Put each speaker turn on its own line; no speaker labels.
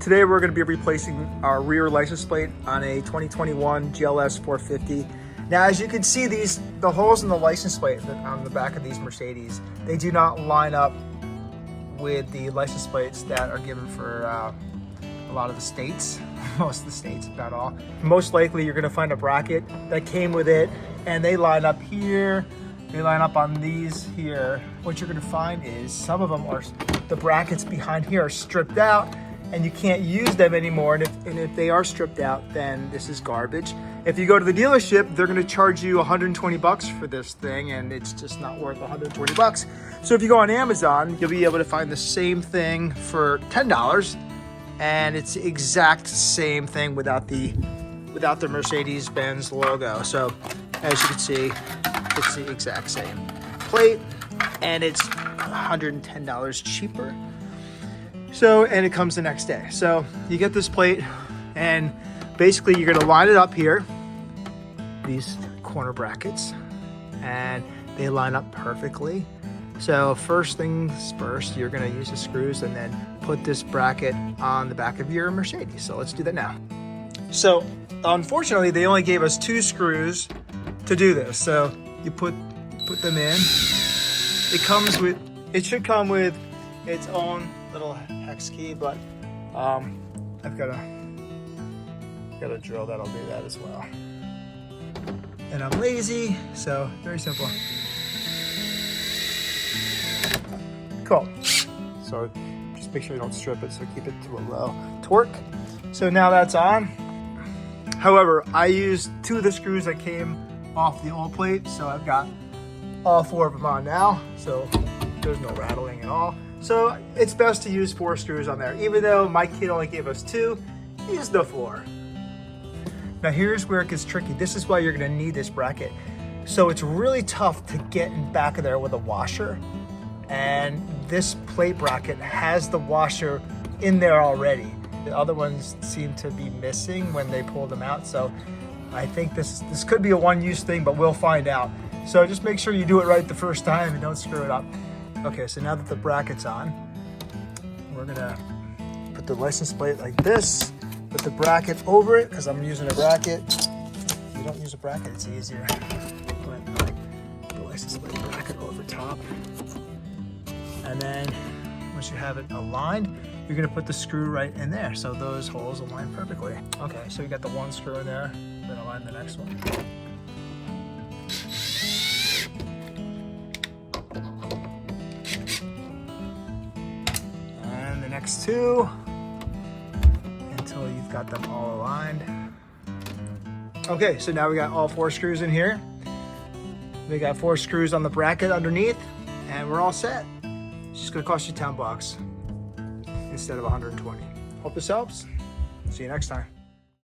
Today we're going to be replacing our rear license plate on a 2021 GLS450. Now, as you can see, the holes in the license plate on the back of these Mercedes, they do not line up with the license plates that are given for a lot of the states, most of the states, about all. Most likely you're going to find a bracket that came with it, and they line up here. They line up on these here. What you're going to find is some of them are, the brackets behind here are stripped out, and you can't use them anymore. And if they are stripped out, then this is garbage. If you go to the dealership, they're going to charge you 120 bucks for this thing, and it's just not worth 120 bucks. So if you go on Amazon, you'll be able to find the same thing for $10, and it's the exact same thing without the Mercedes-Benz logo. So as you can see, it's the exact same plate, and it's $110 cheaper. So, and it comes the next day. So you get this plate, and basically you're gonna line it up here, these corner brackets, and they line up perfectly. So first things first, you're gonna use the screws and then put this bracket on the back of your Mercedes. So let's do that now. So unfortunately, they only gave us 2 screws to do this. So you put them in. It should come with its own little hex key, but I've got a drill that'll do that as well. And I'm lazy, so very simple. Cool. So just make sure you don't strip it, so keep it to a low torque. So now that's on. However, I used 2 of the screws that came off the old plate, so I've got all 4 of them on now, so there's no rattling at all. So it's best to use 4 screws on there. Even though my kid only gave us 2, use the 4. Now here's where it gets tricky. This is why you're gonna need this bracket. So it's really tough to get in back of there with a washer, and this plate bracket has the washer in there already. The other ones seem to be missing when they pulled them out, so I think this could be a one-use thing, but we'll find out. So just make sure you do it right the first time and don't screw it up. Okay, so now that the bracket's on, we're gonna put the license plate like this, put the bracket over it, because I'm using a bracket. If you don't use a bracket, it's easier. Put the license plate bracket over top. And then once you have it aligned, you're gonna put the screw right in there, so those holes align perfectly. Okay, so you got the 1 screw in there, then align the next one. And the next 2, until you've got them all aligned. Okay, so now we got all 4 screws in here. We got 4 screws on the bracket underneath, and we're all set. It's just gonna cost you 10 bucks instead of 120. Hope this helps. See you next time.